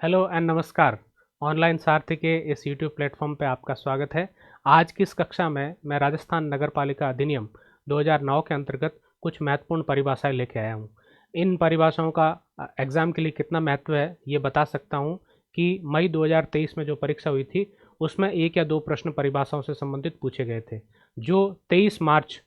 Hello and नमस्कार। Online सारथी के इस यूट्यूब प्लेटफॉर्म पे आपका स्वागत है। आज की इस कक्षा में मैं राजस्थान नगरपालिका अधिनियम 2009 के अंतर्गत कुछ महत्वपूर्ण परिभाषाएं लेके आया हूँ। इन परिभाषाओं का एग्ज़ाम के लिए कितना महत्व है ये बता सकता हूँ कि मई 2023 में जो परीक्षा हुई थी उसमें एक या दो प्रश्न परिभाषाओं से संबंधित पूछे गए थे। जो 23 मार्च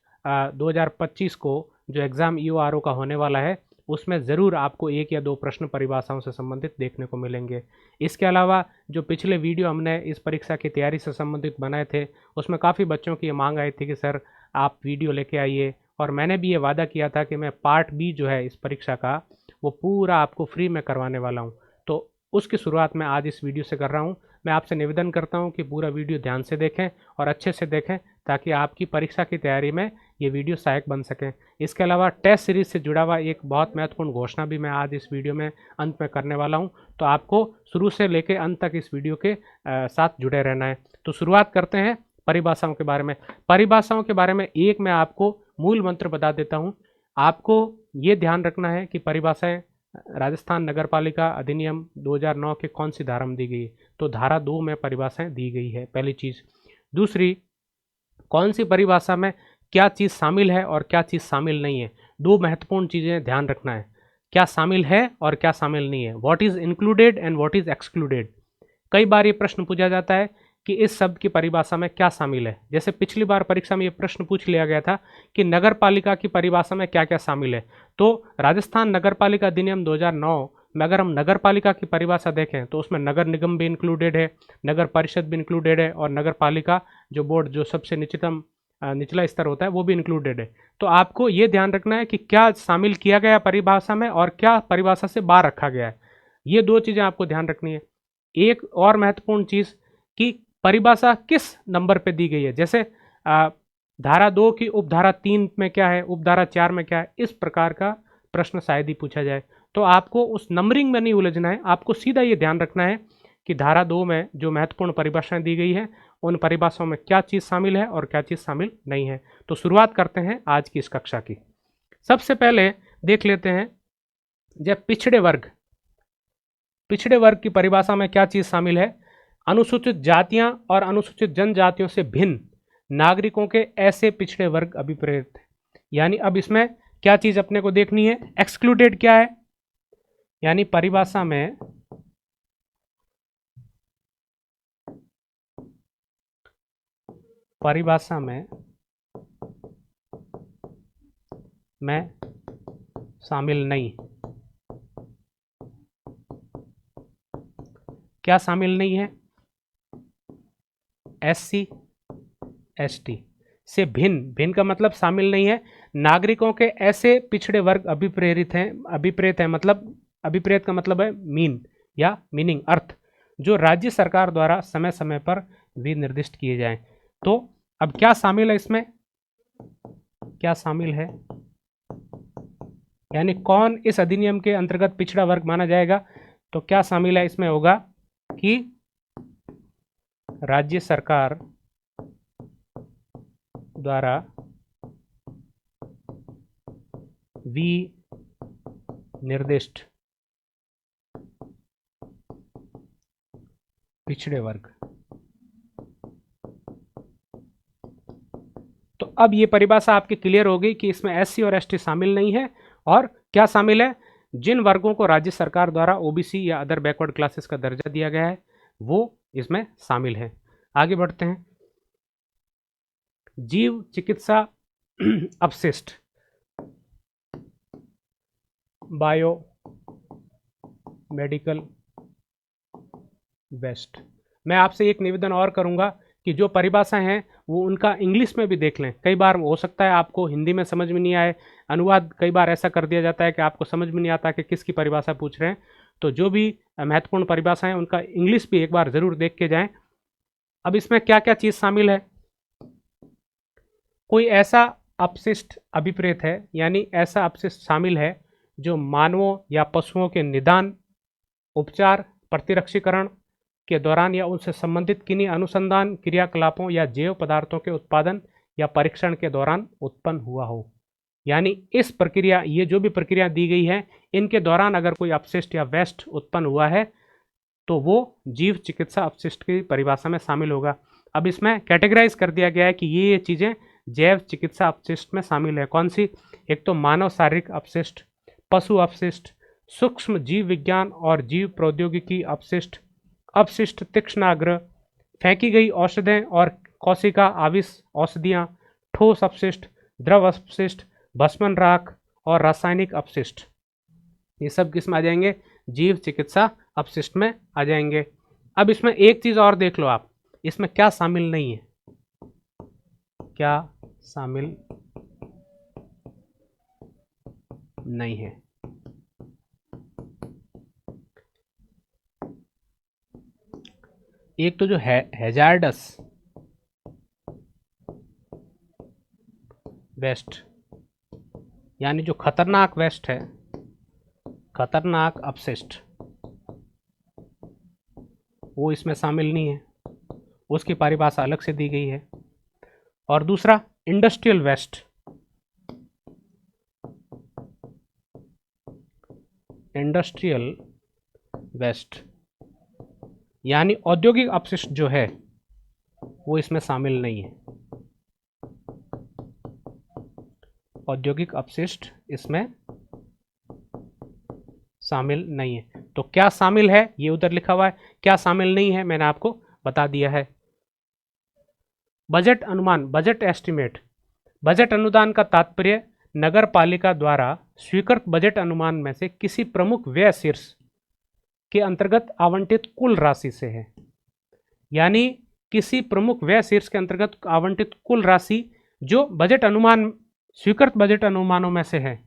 2025 को जो एग्ज़ाम ईओआरओ का होने वाला है उसमें ज़रूर आपको एक या दो प्रश्न परिभाषाओं से संबंधित देखने को मिलेंगे। इसके अलावा जो पिछले वीडियो हमने इस परीक्षा की तैयारी से संबंधित बनाए थे उसमें काफ़ी बच्चों की ये मांग आई थी कि सर आप वीडियो लेके आइए, और मैंने भी ये वादा किया था कि मैं पार्ट बी जो है इस परीक्षा का वो पूरा आपको फ्री में करवाने वाला हूँ। तो उसकी शुरुआत मैं आज इस वीडियो से कर रहा हूँ। मैं आपसे निवेदन करता हूँ कि पूरा वीडियो ध्यान से देखें और अच्छे से देखें ताकि आपकी परीक्षा की तैयारी में ये वीडियो सहायक बन सकें। इसके अलावा टेस्ट सीरीज से जुड़ा हुआ एक बहुत महत्वपूर्ण घोषणा भी मैं आज इस वीडियो में अंत में करने वाला हूं, तो आपको शुरू से लेकर अंत तक इस वीडियो के साथ जुड़े रहना है। तो शुरुआत करते हैं परिभाषाओं के बारे में। परिभाषाओं के बारे में एक मैं आपको मूल मंत्र बता देता हूं। आपको ये ध्यान रखना है कि परिभाषाएं राजस्थान नगरपालिका अधिनियम 2009 के कौन सी धारा में दी गई है। तो धारा 2 में परिभाषाएं दी गई है, पहली चीज़। दूसरी, कौन सी परिभाषा में क्या चीज़ शामिल है और क्या चीज़ शामिल नहीं है। दो महत्वपूर्ण चीज़ें ध्यान रखना है, क्या शामिल है और क्या शामिल नहीं है। What is included and what is excluded. कई बार ये प्रश्न पूछा जाता है कि इस शब्द की परिभाषा में क्या शामिल है। जैसे पिछली बार परीक्षा में ये प्रश्न पूछ लिया गया था कि नगर पालिका की परिभाषा में क्या क्या शामिल है। तो राजस्थान नगर पालिका अधिनियम 2009 में अगर हम नगर पालिका की परिभाषा देखें तो उसमें नगर निगम भी इंक्लूडेड है, नगर परिषद भी इंक्लूडेड है, और नगर पालिका जो बोर्ड जो सबसे निचला स्तर होता है वो भी इंक्लूडेड है। तो आपको ये ध्यान रखना है कि क्या शामिल किया गया परिभाषा में और क्या परिभाषा से बाहर रखा गया है। ये दो चीज़ें आपको ध्यान रखनी है। एक और महत्वपूर्ण चीज़ कि परिभाषा किस नंबर पे दी गई है। जैसे धारा 2 की उपधारा 3 में क्या है, उपधारा 4 में क्या है, इस प्रकार का प्रश्न शायद ही पूछा जाए। तो आपको उस नंबरिंग में नहीं उलझना है, आपको सीधा ये ध्यान रखना है कि धारा 2 में जो महत्वपूर्ण परिभाषाएं दी गई है उन परिभाषाओं में क्या चीज़ शामिल है और क्या चीज़ शामिल नहीं है। तो शुरुआत करते हैं आज की इस कक्षा की। सबसे पहले देख लेते हैं जब पिछड़े वर्ग की परिभाषा में क्या चीज़ शामिल है। अनुसूचित जातियां और अनुसूचित जनजातियों से भिन्न नागरिकों के ऐसे पिछड़े वर्ग अभिप्रेत। यानी अब इसमें क्या चीज़ अपने को देखनी है, एक्सक्लूडेड क्या है। यानी परिभाषा में मैं शामिल नहीं। क्या शामिल नहीं है, एससी एसटी से भिन्न का मतलब शामिल नहीं है। नागरिकों के ऐसे पिछड़े वर्ग अभिप्रेत हैं मतलब अभिप्रेत का मतलब है मीन या मीनिंग, अर्थ, जो राज्य सरकार द्वारा समय समय पर विनिर्दिष्ट किए जाएं। तो अब क्या शामिल है इसमें, क्या शामिल है, यानी कौन इस अधिनियम के अंतर्गत पिछड़ा वर्ग माना जाएगा। तो क्या शामिल है इसमें होगा कि राज्य सरकार द्वारा विनिर्दिष्ट पिछड़े वर्ग। तो अब ये परिभाषा आपकी क्लियर हो गई कि इसमें एससी और एसटी शामिल नहीं है और क्या शामिल है। जिन वर्गों को राज्य सरकार द्वारा ओबीसी या अदर बैकवर्ड क्लासेस का दर्जा दिया गया है वो इसमें शामिल है। आगे बढ़ते हैं। जीव चिकित्सा अपशिष्ट, बायो मेडिकल वेस्ट। मैं आपसे एक निवेदन और करूंगा कि जो परिभाषाएं हैं वो उनका इंग्लिश में भी देख लें। कई बार हो सकता है आपको हिंदी में समझ में नहीं आए, अनुवाद कई बार ऐसा कर दिया जाता है कि आपको समझ में नहीं आता कि किसकी परिभाषा पूछ रहे हैं। तो जो भी महत्वपूर्ण परिभाषाएं हैं उनका इंग्लिश भी एक बार ज़रूर देख के जाएं। अब इसमें क्या क्या चीज़ शामिल है। कोई ऐसा अपशिष्ट अभिप्रेत है, यानी ऐसा अपशिष्ट शामिल है जो मानवों या पशुओं के निदान, उपचार, प्रतिरक्षीकरण के दौरान या उनसे संबंधित किन्हीं अनुसंधान क्रियाकलापों या जैव पदार्थों के उत्पादन या परीक्षण के दौरान उत्पन्न हुआ हो। यानी इस प्रक्रिया, ये जो भी प्रक्रिया दी गई है इनके दौरान अगर कोई अपशिष्ट या वेस्ट उत्पन्न हुआ है तो वो जीव चिकित्सा अपशिष्ट की परिभाषा में शामिल होगा। अब इसमें कैटेगराइज कर दिया गया है कि ये चीज़ें जैव चिकित्सा अपशिष्ट में शामिल है। कौन सी? एक तो मानव शारीरिक अपशिष्ट, पशु अपशिष्ट, सूक्ष्म जीव विज्ञान और जीव प्रौद्योगिकी अपशिष्ट, अपशिष्ट तीक्ष्णाग्र, फेंकी गई औषधें और कोशिका आविष औषधियाँ, ठोस अपशिष्ट, द्रव अपशिष्ट, भस्मन राख और रासायनिक अपशिष्ट। ये सब किस में आ जाएंगे? जीव चिकित्सा अपशिष्ट में आ जाएंगे। अब इसमें एक चीज और देख लो आप, इसमें क्या शामिल नहीं है, क्या शामिल नहीं है। एक तो जो है हैजार्डस वेस्ट, यानी जो खतरनाक वेस्ट है, खतरनाक अपशिष्ट, वो इसमें शामिल नहीं है, उसकी परिभाषा अलग से दी गई है। और दूसरा इंडस्ट्रियल वेस्ट, इंडस्ट्रियल वेस्ट यानी औद्योगिक अपशिष्ट जो है वो इसमें शामिल नहीं है। औद्योगिक अपशिष्ट इसमें शामिल नहीं है। तो क्या शामिल है ये उधर लिखा हुआ है, क्या शामिल नहीं है मैंने आपको बता दिया है। बजट अनुमान, बजट एस्टिमेट, बजट अनुदान का तात्पर्य नगर पालिका द्वारा स्वीकृत बजट अनुमान में से किसी प्रमुख व्यय शीर्ष के अंतर्गत आवंटित कुल राशि से है। यानी किसी प्रमुख व्यय शीर्ष के अंतर्गत आवंटित कुल राशि जो बजट अनुमान, स्वीकृत बजट अनुमानों में से है,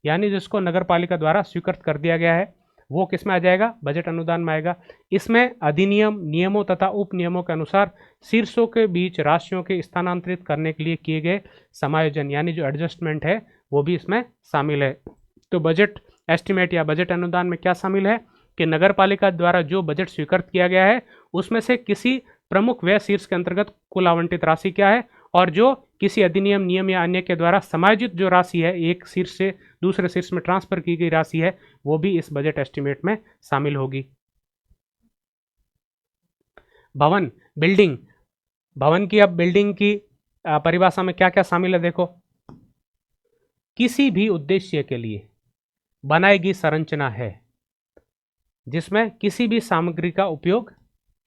यानी जिसको नगर पालिका द्वारा स्वीकृत कर दिया गया है, वो किस में आ जाएगा? बजट अनुदान में आएगा। इसमें अधिनियम, नियमों तथा उप नियमों के अनुसार शीर्षों के बीच राशियों के स्थानांतरित करने के लिए किए गए समायोजन यानी जो एडजस्टमेंट है वो भी इसमें शामिल है। तो बजट एस्टिमेट या बजट अनुदान में क्या शामिल है कि नगर पालिका द्वारा जो बजट स्वीकृत किया गया है उसमें से किसी प्रमुख व्यय शीर्ष के अंतर्गत कुल आवंटित राशि क्या है, और जो किसी अधिनियम, नियम या अन्य के द्वारा समायोजित जो राशि है, एक शीर्ष से दूसरे शीर्ष में ट्रांसफर की गई राशि है, वो भी इस बजट एस्टिमेट में शामिल होगी। भवन, बिल्डिंग, भवन की, अब बिल्डिंग की परिभाषा में क्या क्या शामिल है देखो। किसी भी उद्देश्य के लिए बनाई गई संरचना है जिसमें किसी भी सामग्री का उपयोग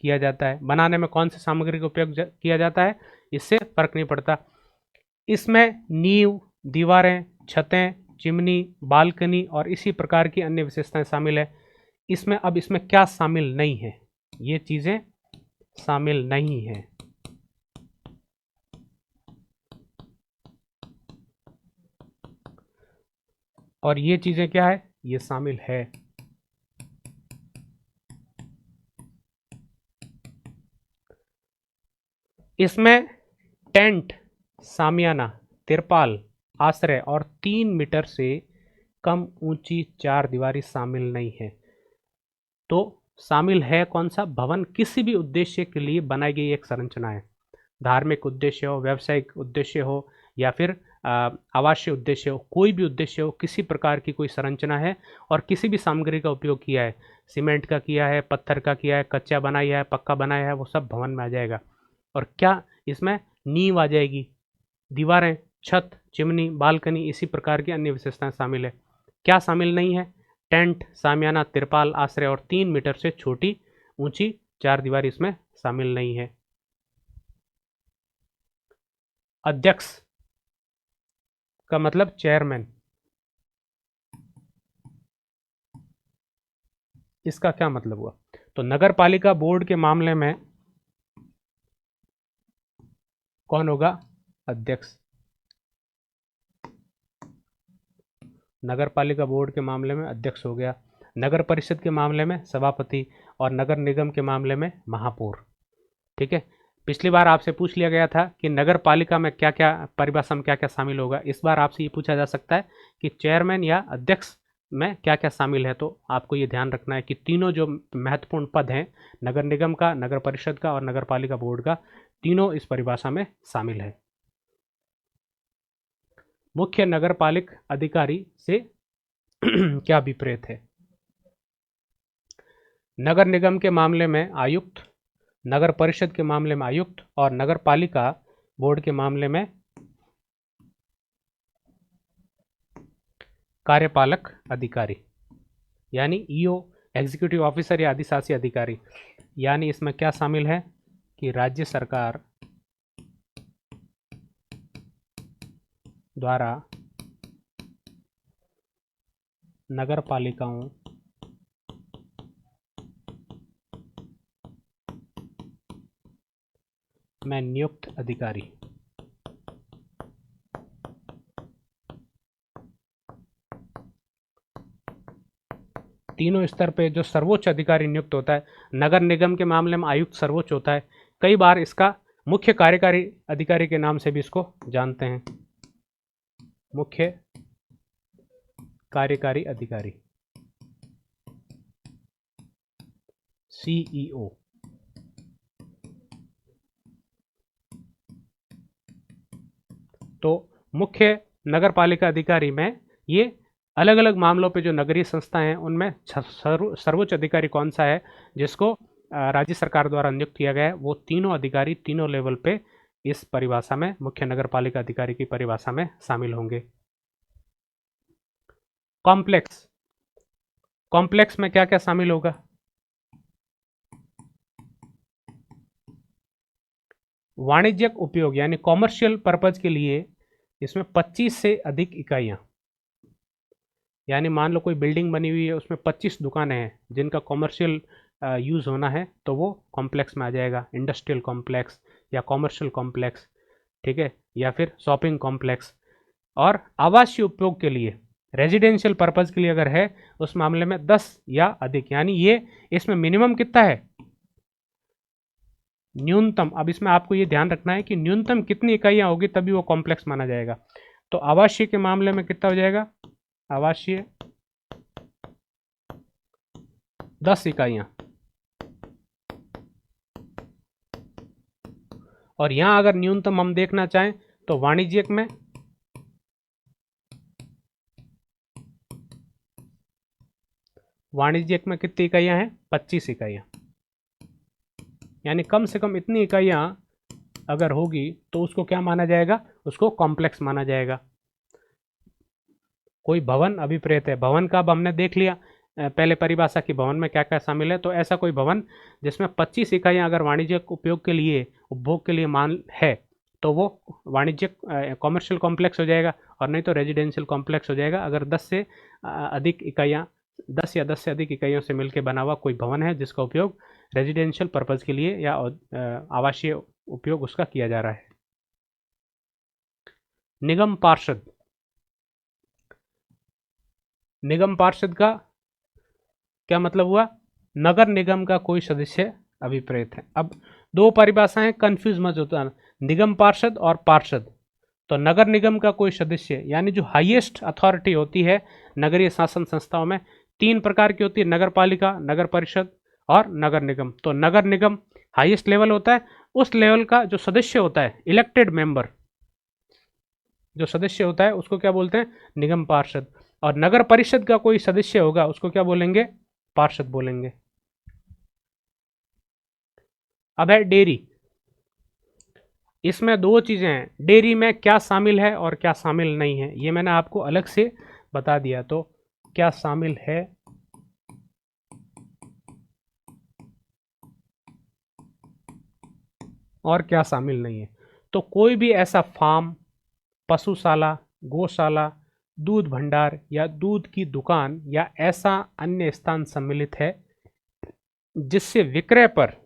किया जाता है। बनाने में कौन सी सामग्री का उपयोग किया जाता है इससे फर्क नहीं पड़ता। इसमें नींव, दीवारें, छतें, चिमनी, बालकनी और इसी प्रकार की अन्य विशेषताएं शामिल है। इसमें अब इसमें क्या शामिल नहीं है? ये चीजें शामिल नहीं है। और ये चीजें क्या है? ये शामिल है। इसमें टेंट, सामियाना, तिरपाल, आश्रय और 3 मीटर से कम ऊंची 4 दीवारी शामिल नहीं है। तो शामिल है कौन सा? भवन किसी भी उद्देश्य के लिए बनाई गई एक संरचना है। धार्मिक उद्देश्य हो, व्यावसायिक उद्देश्य हो या फिर आवासीय उद्देश्य हो, कोई भी उद्देश्य हो, किसी प्रकार की कोई संरचना है और किसी भी सामग्री का उपयोग किया है, सीमेंट का किया है, पत्थर का किया है, कच्चा बनाया है, पक्का बनाया है, वो सब भवन में आ जाएगा। और क्या इसमें नींव आ जाएगी, दीवारें, छत, चिमनी, बालकनी, इसी प्रकार की अन्य विशेषताएं शामिल है। क्या शामिल नहीं है? टेंट, सामियाना, तिरपाल, आश्रय और 3 मीटर से छोटी ऊंची 4 दीवार इसमें शामिल नहीं है। अध्यक्ष का मतलब चेयरमैन, इसका क्या मतलब हुआ? तो नगर पालिका बोर्ड के मामले में कौन होगा? अध्यक्ष। नगर पालिका बोर्ड के मामले में अध्यक्ष हो गया, नगर परिषद के मामले में सभापति और नगर निगम के मामले में महापौर। ठीक है। पिछली बार आपसे पूछ लिया गया था कि नगर पालिका में क्या क्या, परिभाषा में क्या क्या शामिल होगा। इस बार आपसे ये पूछा जा सकता है कि चेयरमैन या अध्यक्ष में क्या क्या शामिल है। तो आपको ये ध्यान रखना है कि तीनों जो महत्वपूर्ण पद हैं, नगर निगम का, नगर परिषद का और नगर पालिका बोर्ड का, तीनों इस परिभाषा में शामिल है। मुख्य नगरपालिक अधिकारी से क्या विपरीत है? नगर निगम के मामले में आयुक्त, नगर परिषद के मामले में आयुक्त और नगर पालिका बोर्ड के मामले में कार्यपालक अधिकारी, यानी ईओ, एग्जीक्यूटिव ऑफिसर या अधिशासी अधिकारी। यानी इसमें क्या शामिल है कि राज्य सरकार द्वारा नगर पालिकाओं में नियुक्त अधिकारी। तीनों स्तर पे जो सर्वोच्च अधिकारी नियुक्त होता है, नगर निगम के मामले में आयुक्त सर्वोच्च होता है, कई बार इसका मुख्य कार्यकारी अधिकारी के नाम से भी इसको जानते हैं, मुख्य कार्यकारी अधिकारी, सीईओ। तो मुख्य नगर पालिका अधिकारी में ये अलग अलग मामलों पे जो नगरीय संस्थाएं हैं उनमें सर्वोच्च अधिकारी कौन सा है जिसको राज्य सरकार द्वारा नियुक्त किया गया है, वो तीनों अधिकारी तीनों लेवल पे इस परिभाषा में, मुख्य नगर पालिका अधिकारी की परिभाषा में शामिल होंगे। कॉम्प्लेक्स, कॉम्प्लेक्स में क्या क्या शामिल होगा? वाणिज्यिक उपयोग यानी कॉमर्शियल पर्पज के लिए इसमें 25 से अधिक इकाइयां, यानी मान लो कोई बिल्डिंग बनी हुई है उसमें 25 दुकानें हैं जिनका कॉमर्शियल यूज़ होना है तो वो कॉम्प्लेक्स में आ जाएगा, इंडस्ट्रियल कॉम्प्लेक्स या कॉमर्शियल कॉम्प्लेक्स, ठीक है, या फिर शॉपिंग कॉम्प्लेक्स। और आवासीय उपयोग के लिए, रेजिडेंशियल पर्पज़ के लिए अगर है उस मामले में 10 या अधिक, यानी ये इसमें मिनिमम कितना है, न्यूनतम। अब इसमें आपको ये ध्यान रखना है कि न्यूनतम कितनी इकाइयाँ होगी तभी वो कॉम्प्लेक्स माना जाएगा। तो आवासीय के मामले में कितना हो जाएगा, आवासीय 10 इकाइयाँ, और यहाँ अगर न्यूनतम हम देखना चाहें तो वाणिज्यिक में कितनी इकाइयाँ हैं, 25 इकाइयाँ, यानी कम से कम इतनी इकाइयाँ अगर होगी तो उसको क्या माना जाएगा, उसको कॉम्प्लेक्स माना जाएगा। कोई भवन अभिप्रेत है, भवन का अब हमने देख लिया पहले परिभाषा की, भवन में क्या क्या शामिल है, तो ऐसा कोई भवन जिसमें 25 इकाइयाँ अगर वाणिज्यिक उपयोग के लिए, उपभोग के लिए मान है तो वो वाणिज्यिक कॉमर्शियल कॉम्प्लेक्स हो जाएगा, और नहीं तो रेजिडेंशियल कॉम्प्लेक्स हो जाएगा अगर 10 से अधिक इकाइयाँ, 10 या 10 से अधिक इकाइयों से मिलकर बना हुआ कोई भवन है जिसका उपयोग रेजिडेंशियल पर्पज़ के लिए या आवासीय उपयोग उसका किया जा रहा है। निगम पार्षद, निगम पार्षद का क्या मतलब हुआ, नगर निगम का कोई सदस्य अभिप्रेत है। अब दो परिभाषाएं कंफ्यूज मत होता है, निगम पार्षद और पार्षद। तो नगर निगम का कोई सदस्य यानी जो हाईएस्ट अथॉरिटी होती है नगरीय शासन संस्थाओं में, 3 प्रकार की होती है, नगर पालिका, नगर परिषद और नगर निगम। तो नगर निगम हाईएस्ट लेवल होता है, उस लेवल का जो सदस्य होता है, इलेक्टेड मेंबर जो सदस्य होता है उसको क्या बोलते हैं, निगम पार्षद। और नगर परिषद का कोई सदस्य होगा उसको क्या बोलेंगे, पार्षद बोलेंगे। अब है डेयरी, इसमें 2 चीजें हैं, डेयरी में क्या शामिल है और क्या शामिल नहीं है, ये मैंने आपको अलग से बता दिया। तो क्या शामिल है और क्या शामिल नहीं है, तो कोई भी ऐसा फार्म, पशुशाला, गौशाला, दूध भंडार या दूध की दुकान या ऐसा अन्य स्थान सम्मिलित है जिससे विक्रय पर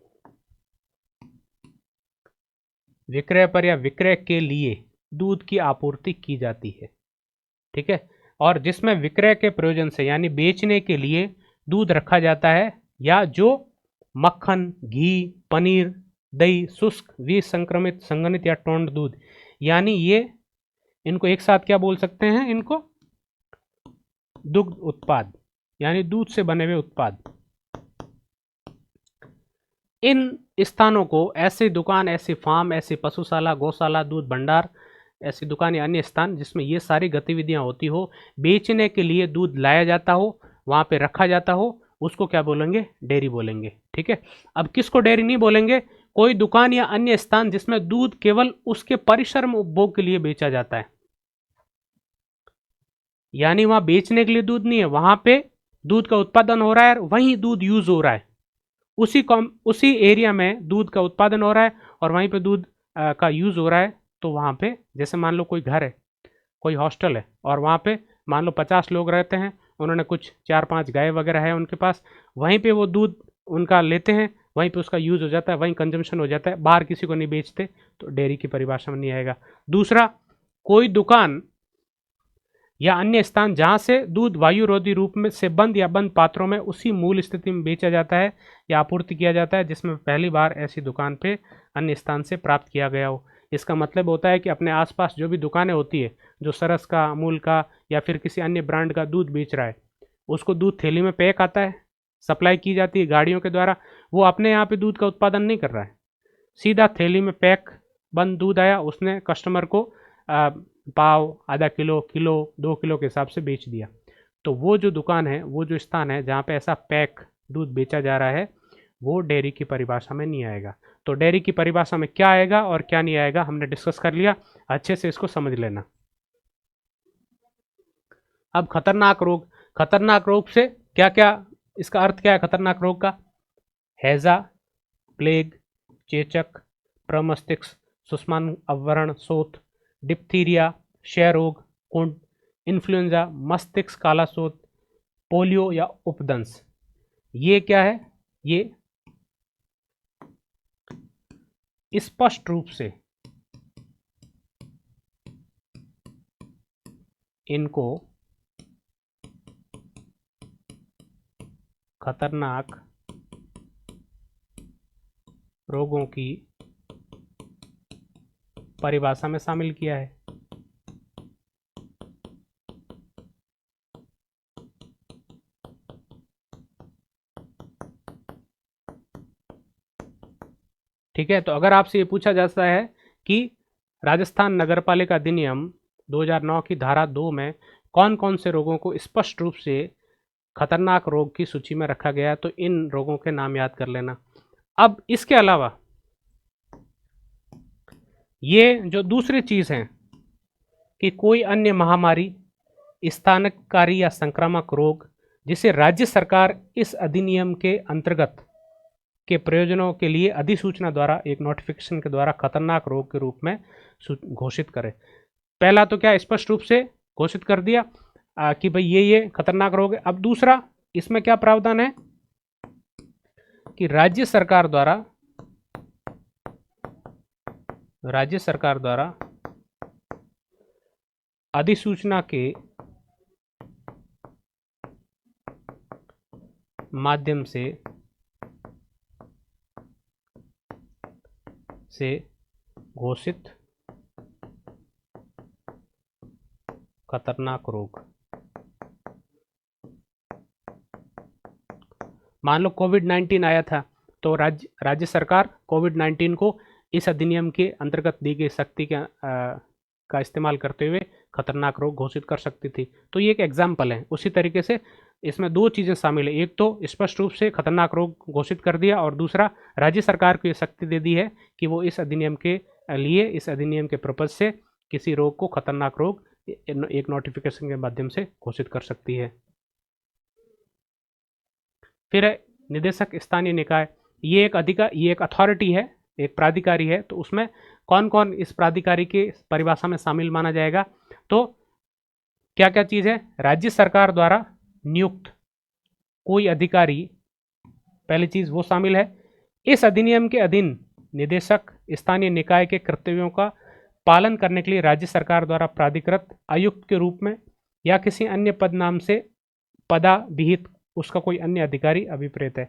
या विक्रय के लिए दूध की आपूर्ति की जाती है, ठीक है, और जिसमें विक्रय के प्रयोजन से यानी बेचने के लिए दूध रखा जाता है, या जो मक्खन, घी, पनीर, दही, शुष्क, विसंक्रमित, संघनित या टोंड दूध, यानी ये इनको एक साथ क्या बोल सकते हैं, इनको दुग्ध उत्पाद यानी दूध से बने हुए उत्पाद। इन स्थानों को, ऐसी दुकान, ऐसी फार्म, ऐसी पशुशाला, गौशाला, दूध भंडार, ऐसी दुकान या अन्य स्थान जिसमें ये सारी गतिविधियां होती हो, बेचने के लिए दूध लाया जाता हो, वहाँ पे रखा जाता हो, उसको क्या बोलेंगे, डेयरी बोलेंगे। ठीक है, अब किसको डेयरी नहीं बोलेंगे, कोई दुकान या अन्य स्थान जिसमें दूध केवल उसके परिसर में उपभोग के लिए बेचा जाता है, यानी वहां बेचने के लिए दूध नहीं है, वहां पे दूध का उत्पादन हो रहा है, वहीं दूध यूज हो रहा है, उसी एरिया में दूध का उत्पादन हो रहा है और वहीं पे दूध का यूज हो रहा है। तो वहां पे जैसे मान लो कोई घर है, कोई हॉस्टल है और वहां पे मान लो 50 लोग रहते हैं, उन्होंने कुछ 4-5 गाय वगैरह है उनके पास, वहीं पे वो दूध उनका लेते हैं, वहीं पे उसका यूज़ हो जाता है, वहीं कंजम्पशन हो जाता है, बाहर किसी को नहीं बेचते, तो डेयरी की परिभाषा में नहीं आएगा। दूसरा, कोई दुकान या अन्य स्थान जहां से दूध वायुरोधी रूप में से बंद या बंद पात्रों में उसी मूल स्थिति में बेचा जाता है या आपूर्ति किया जाता है जिसमें पहली बार ऐसी दुकान पे अन्य स्थान से प्राप्त किया गया हो। इसका मतलब होता है कि अपने आसपास जो भी दुकानें होती है, जो सरस का, अमूल का या फिर किसी अन्य ब्रांड का दूध बेच रहा है, उसको दूध थैली में पैक आता है, सप्लाई की जाती है गाड़ियों के द्वारा, वो अपने यहाँ पे दूध का उत्पादन नहीं कर रहा है, सीधा थैली में पैक बंद दूध आया, उसने कस्टमर को पाव, आधा किलो, किलो, 2 किलो के हिसाब से बेच दिया। तो वो जो दुकान है, वो जो स्थान है जहाँ पे ऐसा पैक दूध बेचा जा रहा है, वो डेयरी की परिभाषा में नहीं आएगा। तो डेयरी की परिभाषा में क्या आएगा और क्या नहीं आएगा हमने डिस्कस कर लिया, अच्छे से इसको समझ लेना। अब खतरनाक रोग से क्या क्या, इसका अर्थ क्या है खतरनाक रोग का, हैजा, प्लेग, चेचक, प्रमस्तिष्क, सुषमान अवरण, शोथ, डिप्थीरिया, क्षय रोग, कुंड, इन्फ्लुएंजा, मस्तिष्क काला शोथ, पोलियो या उपदंश। ये क्या है, ये स्पष्ट रूप से इनको खतरनाक रोगों की परिभाषा में शामिल किया है। ठीक है, तो अगर आपसे ये पूछा जाता है कि राजस्थान नगरपालिका अधिनियम 2009 की धारा 2 में कौन कौन से रोगों को स्पष्ट रूप से खतरनाक रोग की सूची में रखा गया है, तो इन रोगों के नाम याद कर लेना। अब इसके अलावा ये जो दूसरी चीज है कि कोई अन्य महामारी, स्थानकारी या संक्रामक रोग जिसे राज्य सरकार इस अधिनियम के अंतर्गत के प्रयोजनों के लिए अधिसूचना द्वारा, एक नोटिफिकेशन के द्वारा खतरनाक रोग के रूप में घोषित करे। पहला तो क्या, स्पष्ट रूप से घोषित कर दिया कि भाई ये खतरनाक रोग है। अब दूसरा, इसमें क्या प्रावधान है कि राज्य सरकार द्वारा अधिसूचना के माध्यम से घोषित खतरनाक रोग। मान लो कोविड-19 आया था, तो राज्य सरकार कोविड-19 को इस अधिनियम के अंतर्गत दी गई शक्ति का इस्तेमाल करते हुए खतरनाक रोग घोषित कर सकती थी। तो ये एक एग्जाम्पल है। उसी तरीके से इसमें दो चीज़ें शामिल है, एक तो स्पष्ट रूप से खतरनाक रोग घोषित कर दिया और दूसरा राज्य सरकार को ये शक्ति दे दी है कि वो इस अधिनियम के लिए, इस अधिनियम के पर्पज से किसी रोग को खतरनाक रोग एक नोटिफिकेशन के माध्यम से घोषित कर सकती है। फिर है निदेशक स्थानीय निकाय। ये एक अथॉरिटी है, एक प्राधिकारी है। तो उसमें कौन कौन इस प्राधिकारी के परिभाषा में शामिल माना जाएगा, तो क्या क्या चीज़ है, राज्य सरकार द्वारा नियुक्त कोई अधिकारी, पहली चीज़ वो शामिल है। इस अधिनियम के अधीन निदेशक स्थानीय निकाय के कर्तव्यों का पालन करने के लिए राज्य सरकार द्वारा प्राधिकृत आयुक्त के रूप में या किसी अन्य पद नाम से पदा विहित उसका कोई अन्य अधिकारी अभिप्रेत है।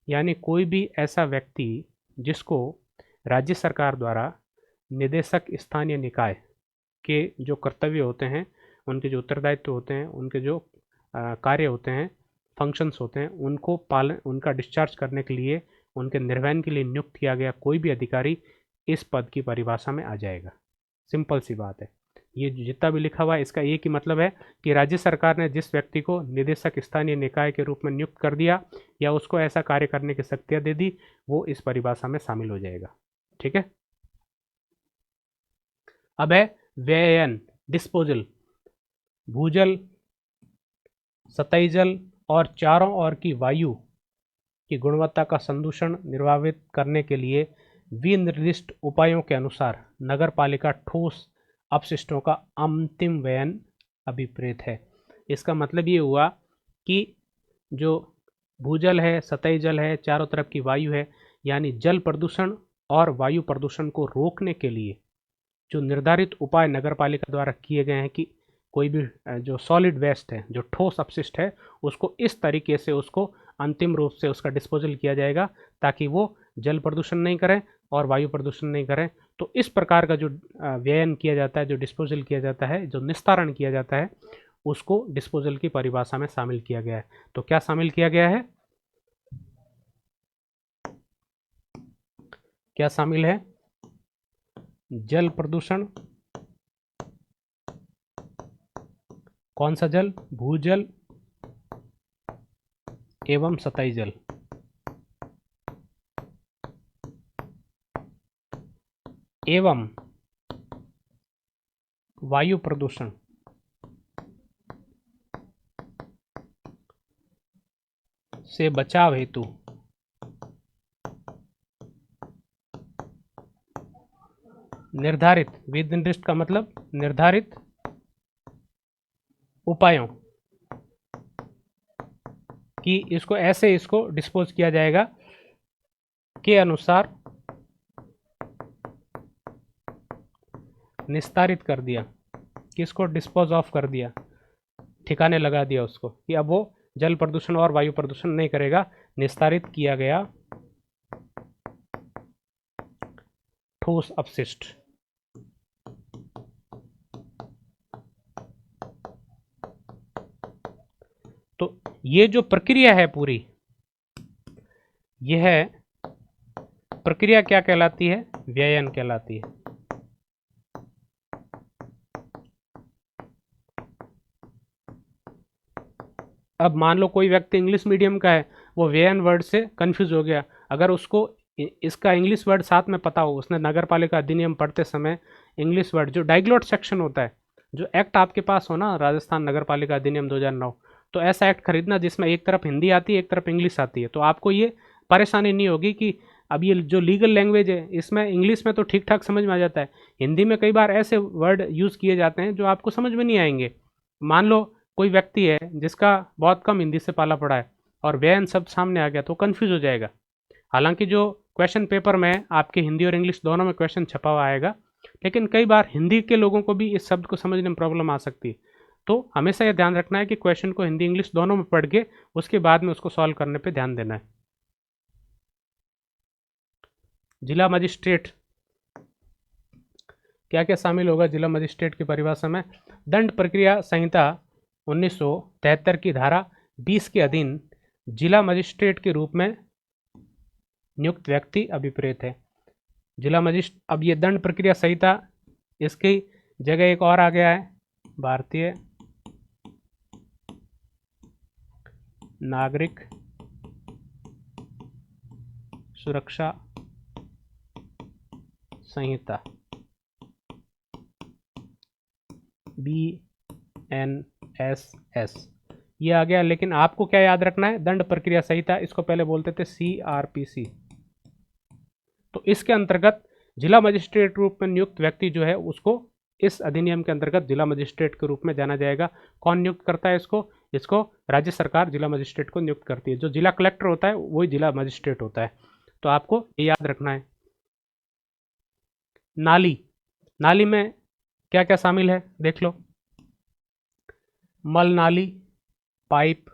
यानी कोई भी ऐसा व्यक्ति जिसको राज्य सरकार द्वारा निदेशक स्थानीय निकाय के जो कर्तव्य होते हैं, उनके जो उत्तरदायित्व होते हैं, उनके जो कार्य होते हैं, फंक्शंस होते हैं, उनका डिस्चार्ज करने के लिए, उनके निर्वहन के लिए नियुक्त किया गया कोई भी अधिकारी इस पद की परिभाषा में आ जाएगा। सिंपल सी बात है। ये जितना भी लिखा हुआ है इसका एक ही मतलब है कि राज्य सरकार ने जिस व्यक्ति को निदेशक स्थानीय निकाय के रूप में नियुक्त कर दिया या उसको ऐसा कार्य करने की शक्तियाँ दे दी, वो इस परिभाषा में शामिल हो जाएगा। ठीक है। अब है व्ययन, डिस्पोजल। भूजल, सतही जल और चारों ओर की वायु की गुणवत्ता का संदूषण निर्वाहित करने के लिए विनिर्दिष्ट उपायों के अनुसार नगर पालिका ठोस अपशिष्टों का अंतिम व्ययन अभिप्रेत है। इसका मतलब ये हुआ कि जो भूजल है, सतही जल है, चारों तरफ की वायु है, यानी जल प्रदूषण और वायु प्रदूषण को रोकने के लिए जो निर्धारित उपाय नगर पालिका द्वारा किए गए हैं कि कोई भी जो सॉलिड वेस्ट है, जो ठोस अपशिष्ट है, उसको इस तरीके से उसको अंतिम रूप से उसका डिस्पोजल किया जाएगा ताकि वो जल प्रदूषण नहीं करें और वायु प्रदूषण नहीं करें। तो इस प्रकार का जो व्ययन किया जाता है, जो डिस्पोजल किया जाता है, जो निस्तारण किया जाता है, उसको डिस्पोजल की परिभाषा में शामिल किया गया है। तो क्या शामिल किया गया है? क्या शामिल है? जल प्रदूषण। कौन सा जल? भूजल एवं सतही जल। एवं वायु प्रदूषण से बचाव हेतु निर्धारित, विनिर्दिष्ट का मतलब निर्धारित उपायों कि इसको ऐसे इसको डिस्पोज किया जाएगा के अनुसार निस्तारित कर दिया, किसको डिस्पोज ऑफ कर दिया, ठिकाने लगा दिया उसको कि अब वो जल प्रदूषण और वायु प्रदूषण नहीं करेगा, निस्तारित किया गया ठोस अपशिष्ट। तो ये जो प्रक्रिया है पूरी, यह प्रक्रिया क्या कहलाती है? व्ययन कहलाती है। अब मान लो कोई व्यक्ति इंग्लिश मीडियम का है, वो व्ययन वर्ड से कंफ्यूज हो गया, अगर उसको इसका इंग्लिश वर्ड साथ में पता हो, उसने नगर पालिका अधिनियम पढ़ते समय इंग्लिश वर्ड जो डाइग्लोट सेक्शन होता है, जो एक्ट आपके पास हो ना, राजस्थान नगर पालिका अधिनियम 2009, तो ऐसा एक्ट खरीदना जिसमें एक तरफ हिंदी आती है, एक तरफ इंग्लिश आती है, तो आपको ये परेशानी नहीं होगी कि अब ये जो लीगल लैंग्वेज है इसमें इंग्लिश में तो ठीक ठाक समझ में आ जाता है, हिंदी में कई बार ऐसे वर्ड यूज़ किए जाते हैं जो आपको समझ में नहीं आएंगे। मान लो कोई व्यक्ति है जिसका बहुत कम हिंदी से पाला पड़ा है और व्ययन शब्द सामने आ गया तो कंफ्यूज हो जाएगा। हालांकि जो क्वेश्चन पेपर में आपके हिंदी और इंग्लिश दोनों में क्वेश्चन छपा हुआ आएगा, लेकिन कई बार हिंदी के लोगों को भी इस शब्द को समझने में प्रॉब्लम आ सकती है। तो हमेशा यह ध्यान रखना है कि क्वेश्चन को हिंदी इंग्लिश दोनों में पढ़ के उसके बाद में उसको सॉल्व करने पर ध्यान देना है। जिला मजिस्ट्रेट, क्या क्या शामिल होगा जिला मजिस्ट्रेट की परिभाषा में? दंड प्रक्रिया संहिता 1973 की धारा 20 के अधीन जिला मजिस्ट्रेट के रूप में नियुक्त व्यक्ति अभिप्रेत है। जिला मजिस्ट्रेट, अब ये दंड प्रक्रिया संहिता, इसकी जगह एक और आ गया है, भारतीय नागरिक सुरक्षा संहिता, BNSS, ये आ गया। लेकिन आपको क्या याद रखना है? दंड प्रक्रिया संहिता, इसको पहले बोलते थे CRPC। तो इसके अंतर्गत जिला मजिस्ट्रेट रूप में नियुक्त व्यक्ति जो है उसको इस अधिनियम के अंतर्गत जिला मजिस्ट्रेट के रूप में जाना जाएगा। कौन नियुक्त करता है इसको? इसको राज्य सरकार जिला मजिस्ट्रेट को नियुक्त करती है। जो जिला कलेक्टर होता है वही जिला मजिस्ट्रेट होता है। तो आपको ये याद रखना है। नाली, नाली में क्या क्या शामिल है देख लो। मल नाली, पाइप,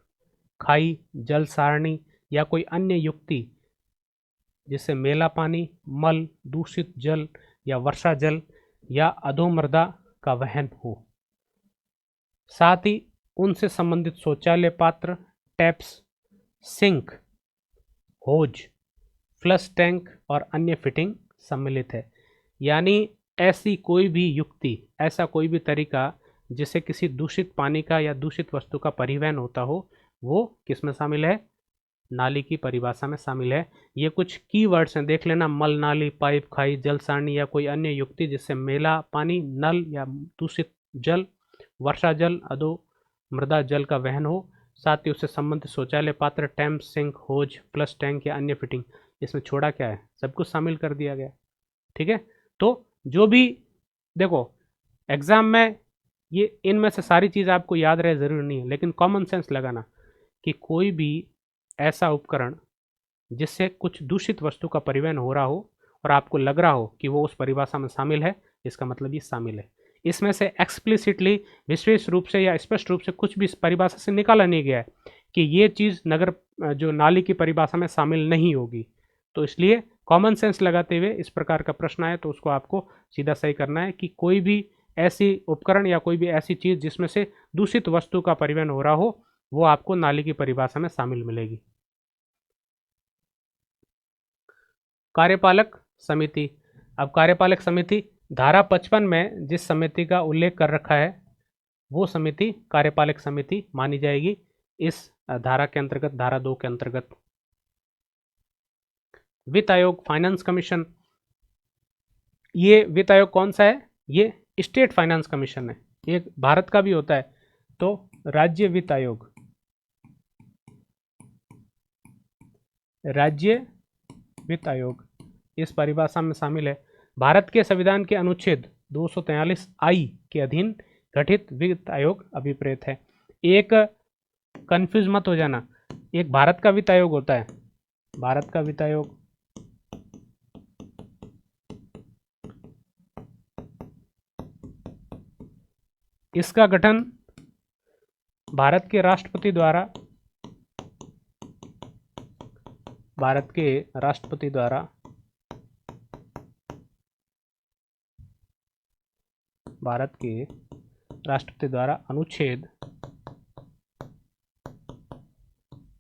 खाई, जल सारणी या कोई अन्य युक्ति जिससे मेला पानी, मल, दूषित जल या वर्षा जल या अधोमृदा का वहन हो। साथ ही उनसे संबंधित शौचालय पात्र, टैप्स, सिंक, होज, फ्लश टैंक और अन्य फिटिंग सम्मिलित है। यानी ऐसी कोई भी युक्ति, ऐसा कोई भी तरीका जिससे किसी दूषित पानी का या दूषित वस्तु का परिवहन होता हो, वो किस में शामिल है? नाली की परिभाषा में शामिल है। ये कुछ कीवर्ड्स हैं, देख लेना। मल, नाली, पाइप, खाई, जल सारणी या कोई अन्य युक्ति जिससे मेला पानी, नल या दूषित जल, वर्षा जल, अधो मृदा जल का वहन हो, साथ ही उससे संबंधित शौचालय पात्र, टैंक, सिंक, होज, फ्लश टैंक या अन्य फिटिंग। इसमें छोड़ा क्या है? सब कुछ शामिल कर दिया गया। ठीक है, तो जो भी देखो एग्जाम में ये इनमें से सारी चीज़ आपको याद रहे ज़रूरी नहीं है, लेकिन कॉमन सेंस लगाना कि कोई भी ऐसा उपकरण जिससे कुछ दूषित वस्तु का परिवहन हो रहा हो और आपको लग रहा हो कि वो उस परिभाषा में शामिल है, इसका मतलब ये शामिल है। इसमें से एक्सप्लिसिटली, विशेष रूप से या स्पष्ट रूप से कुछ भी इस परिभाषा से निकाला नहीं गया है कि ये चीज़ नगर जो नाली की परिभाषा में शामिल नहीं होगी। तो इसलिए कॉमन सेंस लगाते हुए इस प्रकार का प्रश्न आए तो उसको आपको सीधा सही करना है कि कोई भी ऐसी उपकरण या कोई भी ऐसी चीज़ जिसमें से दूषित वस्तु का परिवहन हो रहा हो, वो आपको नाली की परिभाषा में शामिल मिलेगी। कार्यपालक समिति। अब कार्यपालक समिति धारा 55 में जिस समिति का उल्लेख कर रखा है वो समिति कार्यपालक समिति मानी जाएगी इस धारा के अंतर्गत, धारा 2 के अंतर्गत। वित्त आयोग, फाइनेंस कमीशन, ये वित्त आयोग कौन सा है? ये स्टेट फाइनेंस कमीशन है, ये भारत का भी होता है। तो राज्य वित्त आयोग, राज्य वित्त आयोग इस परिभाषा में शामिल है। भारत के संविधान के अनुच्छेद 243 आई के अधीन गठित वित्त आयोग अभिप्रेत है। एक कंफ्यूज मत हो जाना, एक भारत का वित्त आयोग होता है, भारत का वित्त आयोग, इसका गठन भारत के राष्ट्रपति द्वारा, भारत के राष्ट्रपति द्वारा अनुच्छेद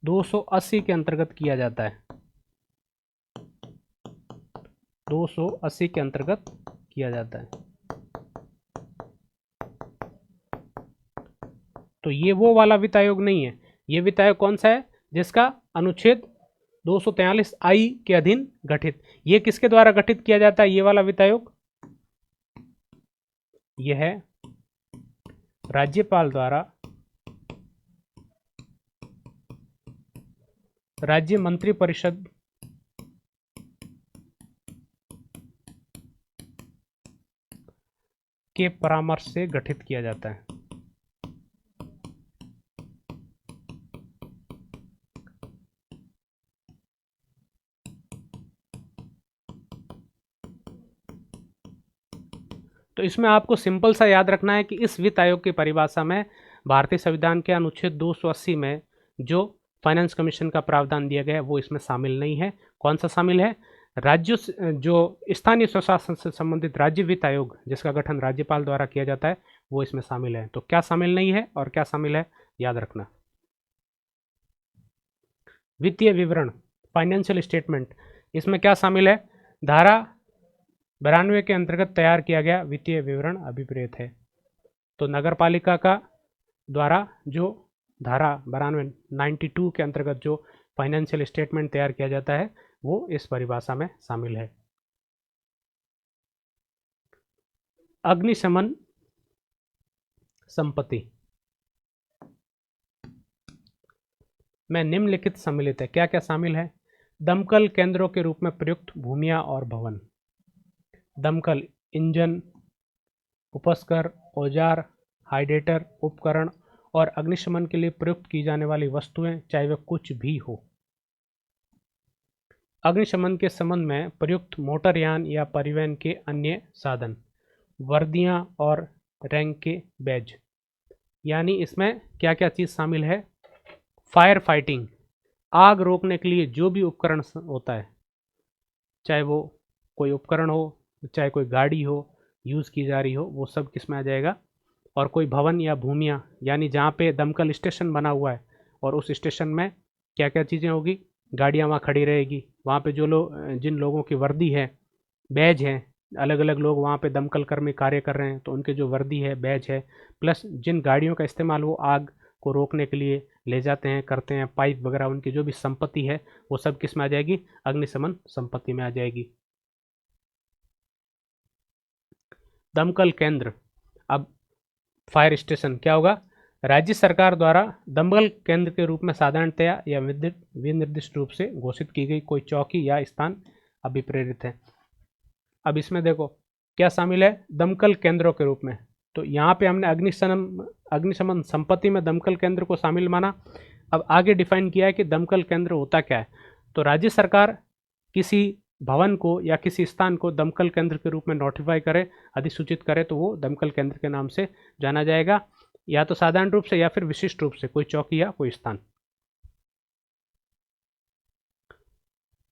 280 के अंतर्गत किया जाता है, 280 के अंतर्गत किया जाता है। तो ये वो वाला वित्त आयोग नहीं है। ये वित्त आयोग कौन सा है? जिसका अनुच्छेद 243 आई के अधीन गठित। ये किसके द्वारा गठित किया जाता है? ये वाला वित्त आयोग, यह है राज्यपाल द्वारा, राज्य मंत्रिपरिषद के परामर्श से गठित किया जाता है। तो इसमें आपको सिंपल सा याद रखना है कि इस वित्त आयोग की परिभाषा में भारतीय संविधान के अनुच्छेद 280 में जो फाइनेंस कमीशन का प्रावधान दिया गया है वो इसमें शामिल नहीं है। कौन सा शामिल है? राज्यों जो स्थानीय स्वशासन से संबंधित राज्य वित्त आयोग जिसका गठन राज्यपाल द्वारा किया जाता है वो इसमें शामिल है। तो क्या शामिल नहीं है और क्या शामिल है, याद रखना। वित्तीय विवरण, फाइनेंशियल स्टेटमेंट, इसमें क्या शामिल है? धारा 92 के अंतर्गत तैयार किया गया वित्तीय विवरण अभिप्रेत है। तो नगर पालिका का द्वारा जो धारा 92 92 के अंतर्गत जो फाइनेंशियल स्टेटमेंट तैयार किया जाता है वो इस परिभाषा में शामिल है। अग्निशमन संपत्ति में निम्नलिखित सम्मिलित है। क्या क्या शामिल है? दमकल केंद्रों के रूप में प्रयुक्त भूमियां और भवन, दमकल इंजन, उपस्कर, औजार, हाइड्रेटर, उपकरण और अग्निशमन के लिए प्रयुक्त की जाने वाली वस्तुएं, चाहे वह कुछ भी हो। अग्निशमन के संबंध में प्रयुक्त मोटरयान या परिवहन के अन्य साधन, वर्दियां और रैंक के बैज। यानी इसमें क्या क्या चीज़ शामिल है? फायर फाइटिंग, आग रोकने के लिए जो भी उपकरण होता है, चाहे वो कोई उपकरण हो, चाहे कोई गाड़ी हो यूज़ की जा रही हो, वो सब किस में आ जाएगा। और कोई भवन या भूमियाँ, यानी जहाँ पे दमकल स्टेशन बना हुआ है और उस स्टेशन में क्या क्या चीज़ें होगी, गाड़ियाँ वहाँ खड़ी रहेगी, वहाँ पे जो लोग जिन लोगों की वर्दी है, बैज है, अलग अलग लोग वहाँ पे दमकल कर्मी कार्य कर रहे हैं, तो उनके जो वर्दी है, बैज है, प्लस जिन गाड़ियों का इस्तेमाल वो आग को रोकने के लिए ले जाते हैं, करते हैं, पाइप वगैरह, उनकी जो भी संपत्ति है वो सब किस में आ जाएगी? अग्निशमन संपत्ति में आ जाएगी। दमकल केंद्र, अब फायर स्टेशन क्या होगा? राज्य सरकार द्वारा दमकल केंद्र के रूप में साधारणतया या विनिर्दिष्ट रूप से घोषित की गई कोई चौकी या स्थान अभिप्रेरित है। अब इसमें देखो क्या शामिल है? दमकल केंद्रों के रूप में, तो यहाँ पे हमने अग्निशमन संपत्ति में दमकल केंद्र को शामिल माना। अब आगे डिफाइन किया है कि दमकल केंद्र होता क्या है। तो राज्य सरकार किसी भवन को या किसी स्थान को दमकल केंद्र के रूप में नोटिफाई करे, अधिसूचित करे, तो वो दमकल केंद्र के नाम से जाना जाएगा, या तो साधारण रूप से या फिर विशिष्ट रूप से कोई चौकी या कोई स्थान।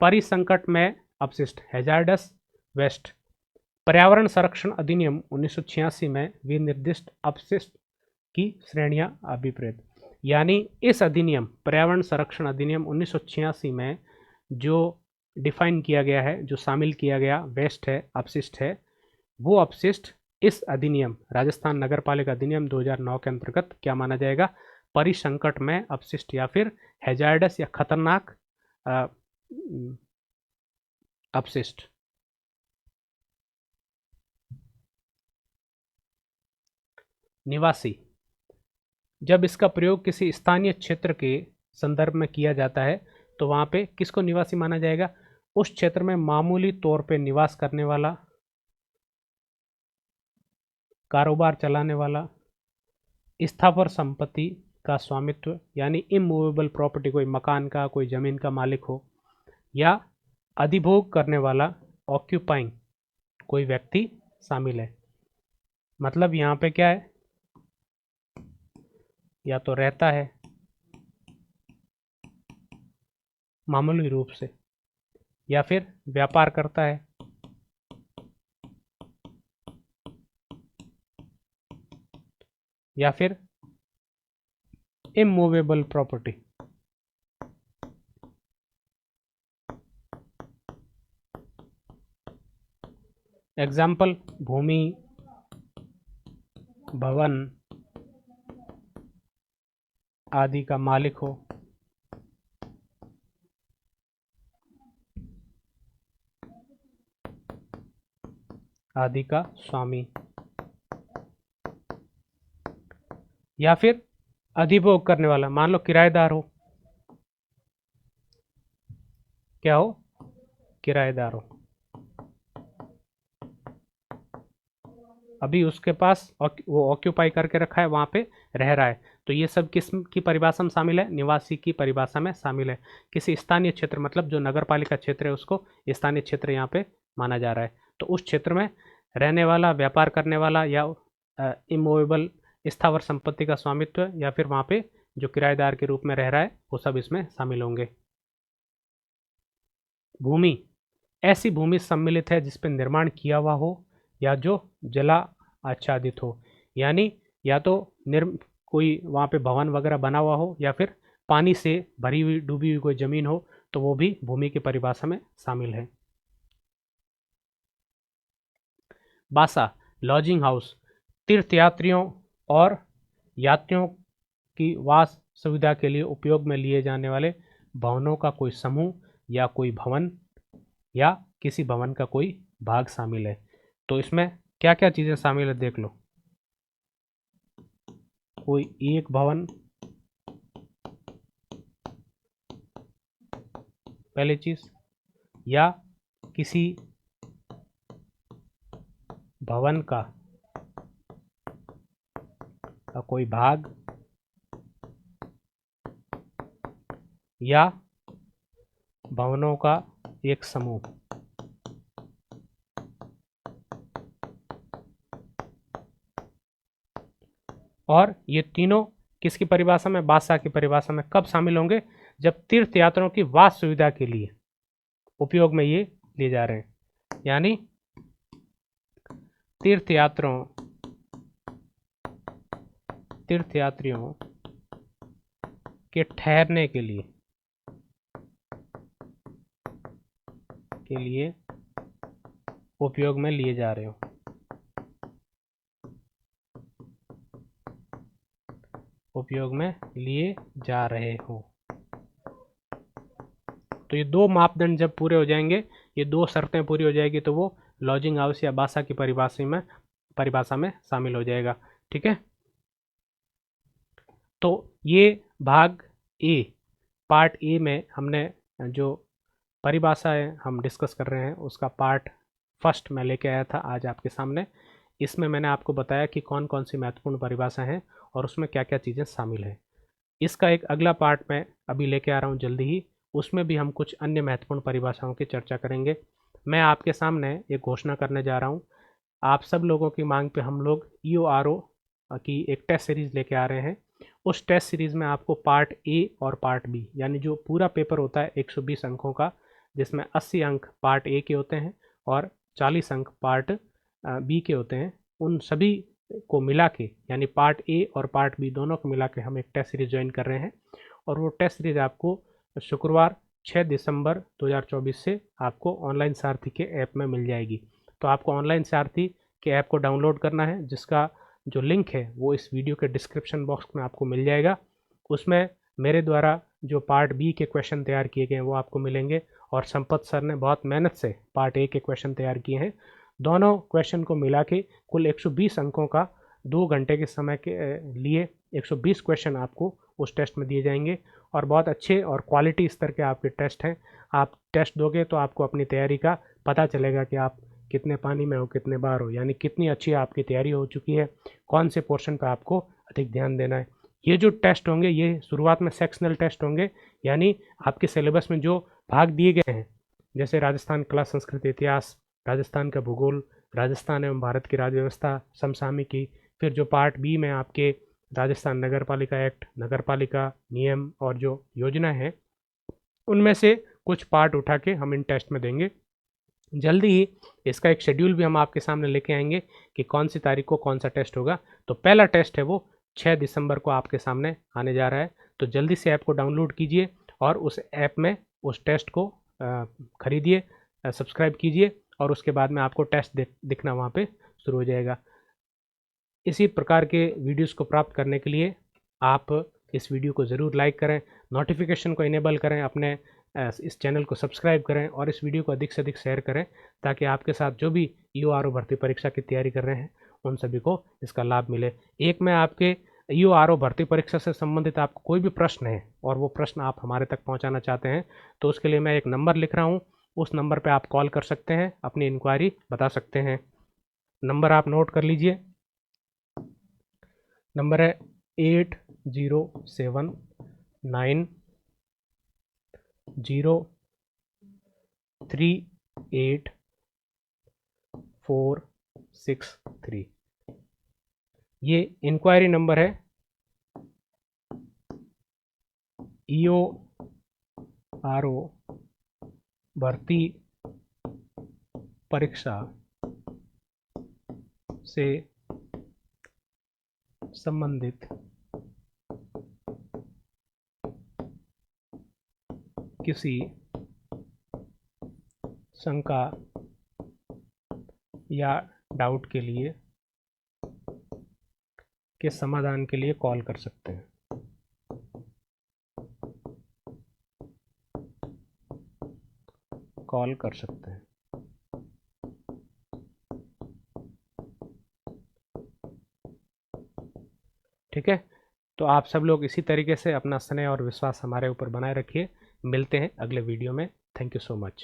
परिसंकट में अपशिष्ट, हैजार्डस वेस्ट, पर्यावरण संरक्षण अधिनियम 1986 में विनिर्दिष्ट अपशिष्ट की श्रेणियां अभिप्रेत, यानी इस अधिनियम पर्यावरण संरक्षण अधिनियम 1986 में जो डिफाइन किया गया है, जो शामिल किया गया वेस्ट है, अपशिष्ट है, वो अपशिष्ट इस अधिनियम राजस्थान नगरपालिका अधिनियम 2009 के अंतर्गत क्या माना जाएगा? परिसंकट में अपशिष्ट या फिर हैजार्डस या खतरनाक अपशिष्ट। निवासी, जब इसका प्रयोग किसी स्थानीय क्षेत्र के संदर्भ में किया जाता है तो वहाँ पे किसको निवासी माना जाएगा? उस क्षेत्र में मामूली तौर पे निवास करने वाला, कारोबार चलाने वाला, स्थावर संपत्ति का स्वामित्व यानी इमूवेबल प्रॉपर्टी, कोई मकान का, कोई ज़मीन का मालिक हो, या अधिभोग करने वाला, ऑक्यूपाइंग, कोई व्यक्ति शामिल है। मतलब यहाँ पे क्या है? या तो रहता है मामूली रूप से, या फिर व्यापार करता है, या फिर इमूवेबल प्रॉपर्टी। एग्जाम्पल, भूमि, भवन आदि का मालिक हो, आदि का स्वामी, या फिर अधिभोग करने वाला। मान लो किराएदार हो, क्या हो? किराएदार हो। अभी उसके पास वो ऑक्यूपाई करके रखा है, वहाँ पे रह रहा है, तो ये सब किस की परिभाषा में शामिल है? निवासी की परिभाषा में शामिल है। किसी स्थानीय क्षेत्र, मतलब जो नगर पालिका क्षेत्र है उसको स्थानीय क्षेत्र यहाँ पे माना जा रहा है। तो उस क्षेत्र में रहने वाला, व्यापार करने वाला, या इमूवेबल स्थावर संपत्ति का स्वामित्व, या फिर वहाँ पे जो किराएदार के रूप में रह रहा है, वो सब इसमें शामिल होंगे। भूमि, ऐसी भूमि सम्मिलित है जिस पर निर्माण किया हुआ हो या जो जला आच्छादित हो, यानी या तो कोई वहाँ पे भवन वगैरह बना हुआ हो, या फिर पानी से भरी हुई, डूबी हुई कोई ज़मीन हो, तो वो भी भूमि की परिभाषा में शामिल है। बासा, लॉजिंग हाउस, तीर्थयात्रियों और यात्रियों की वास सुविधा के लिए उपयोग में लिए जाने वाले भवनों का कोई समूह, या कोई भवन, या किसी भवन का कोई भाग शामिल है। तो इसमें क्या क्या चीज़ें शामिल है देख लो। कोई एक भवन, पहली चीज, या किसी भवन का कोई भाग, या भवनों का एक समूह। और ये तीनों किसकी परिभाषा में? बासा की परिभाषा में कब शामिल होंगे? जब तीर्थ यात्रियों की वास सुविधा के लिए उपयोग में ये लिए जा रहे हैं, यानी तीर्थयात्रियों के ठहरने के लिए उपयोग में लिए जा रहे हो। उपयोग में लिए जा रहे हो। तो ये दो मापदंड जब पूरे हो जाएंगे, ये दो शर्तें पूरी हो जाएगी, तो वो लॉजिंग हाउस या भाषा की परिभाषा में शामिल हो जाएगा। ठीक है, तो ये भाग ए, पार्ट ए में हमने जो परिभाषाएं हम डिस्कस कर रहे हैं उसका पार्ट फर्स्ट मैं लेके आया था आज आपके सामने। इसमें मैंने आपको बताया कि कौन कौन सी महत्वपूर्ण परिभाषा हैं और उसमें क्या क्या चीज़ें शामिल हैं। इसका एक अगला पार्ट मैं अभी लेके आ रहा हूँ जल्दी ही, उसमें भी हम कुछ अन्य महत्वपूर्ण परिभाषाओं की चर्चा करेंगे। मैं आपके सामने एक घोषणा करने जा रहा हूँ। आप सब लोगों की मांग पे हम लोग EORO की एक टेस्ट सीरीज़ लेके आ रहे हैं। उस टेस्ट सीरीज़ में आपको पार्ट ए और पार्ट बी, यानी जो पूरा पेपर होता है 120 अंकों का, जिसमें 80 अंक पार्ट ए के होते हैं और 40 अंक पार्ट बी के होते हैं, उन सभी को मिला के, यानी पार्ट ए और पार्ट बी दोनों को मिला के हम एक टेस्ट सीरीज ज्वाइन कर रहे हैं। और वो टेस्ट सीरीज आपको शुक्रवार 6 दिसंबर 2024 से आपको ऑनलाइन सारथी के ऐप में मिल जाएगी। तो आपको ऑनलाइन सारथी के ऐप को डाउनलोड करना है, जिसका जो लिंक है वो इस वीडियो के डिस्क्रिप्शन बॉक्स में आपको मिल जाएगा। उसमें मेरे द्वारा जो पार्ट बी के क्वेश्चन तैयार किए गए हैं वो आपको मिलेंगे, और संपत सर ने बहुत मेहनत से पार्ट ए के क्वेश्चन तैयार किए हैं। दोनों क्वेश्चन को मिला के कुल 120 अंकों का 2 घंटे के समय के लिए 120 क्वेश्चन आपको उस टेस्ट में दिए जाएंगे, और बहुत अच्छे और क्वालिटी स्तर के आपके टेस्ट हैं। आप टेस्ट दोगे तो आपको अपनी तैयारी का पता चलेगा कि आप कितने पानी में हो, कितने बार हो, यानी कितनी अच्छी आपकी तैयारी हो चुकी है, कौन से पोर्शन पर आपको अधिक ध्यान देना है। ये जो टेस्ट होंगे ये शुरुआत में सेक्शनल टेस्ट होंगे, यानी आपके सिलेबस में जो भाग दिए गए हैं, जैसे राजस्थान कला संस्कृति इतिहास, राजस्थान का भूगोल, राजस्थान एवं भारत की राज्य व्यवस्था, समसामयिकी, फिर जो पार्ट बी में आपके राजस्थान नगर पालिका एक्ट, नगर पालिका नियम और जो योजना है, उनमें से कुछ पार्ट उठा के हम इन टेस्ट में देंगे। जल्दी ही इसका एक शेड्यूल भी हम आपके सामने लेके आएंगे कि कौन सी तारीख को कौन सा टेस्ट होगा। तो पहला टेस्ट है वो 6 दिसंबर को आपके सामने आने जा रहा है। तो जल्दी से ऐप को डाउनलोड कीजिए और उस ऐप में उस टेस्ट को खरीदिए, सब्सक्राइब कीजिए, और उसके बाद में आपको टेस्ट दिखना वहाँ पे शुरू हो जाएगा। इसी प्रकार के वीडियोस को प्राप्त करने के लिए आप इस वीडियो को ज़रूर लाइक करें, नोटिफिकेशन को इनेबल करें, अपने इस चैनल को सब्सक्राइब करें और इस वीडियो को अधिक से अधिक शेयर करें, ताकि आपके साथ जो भी EORO भर्ती परीक्षा की तैयारी कर रहे हैं उन सभी को इसका लाभ मिले। एक में आपके EORO भर्ती परीक्षा से संबंधित आपको कोई भी प्रश्न है और वो प्रश्न आप हमारे तक पहुंचाना चाहते हैं, तो उसके लिए मैं एक नंबर लिख रहा हूं, उस नंबर पे आप कॉल कर सकते हैं, अपनी इंक्वायरी बता सकते हैं। नंबर आप नोट कर लीजिए। नंबर है 8009038463। ये इंक्वायरी नंबर है। EORO भर्ती परीक्षा से संबंधित किसी शंका या डाउट के लिए के समाधान के लिए कॉल कर सकते हैं। कॉल कर सकते हैं। ठीक है, तो आप सब लोग इसी तरीके से अपना स्नेह और विश्वास हमारे ऊपर बनाए रखिए। मिलते हैं अगले वीडियो में। Thank you so much.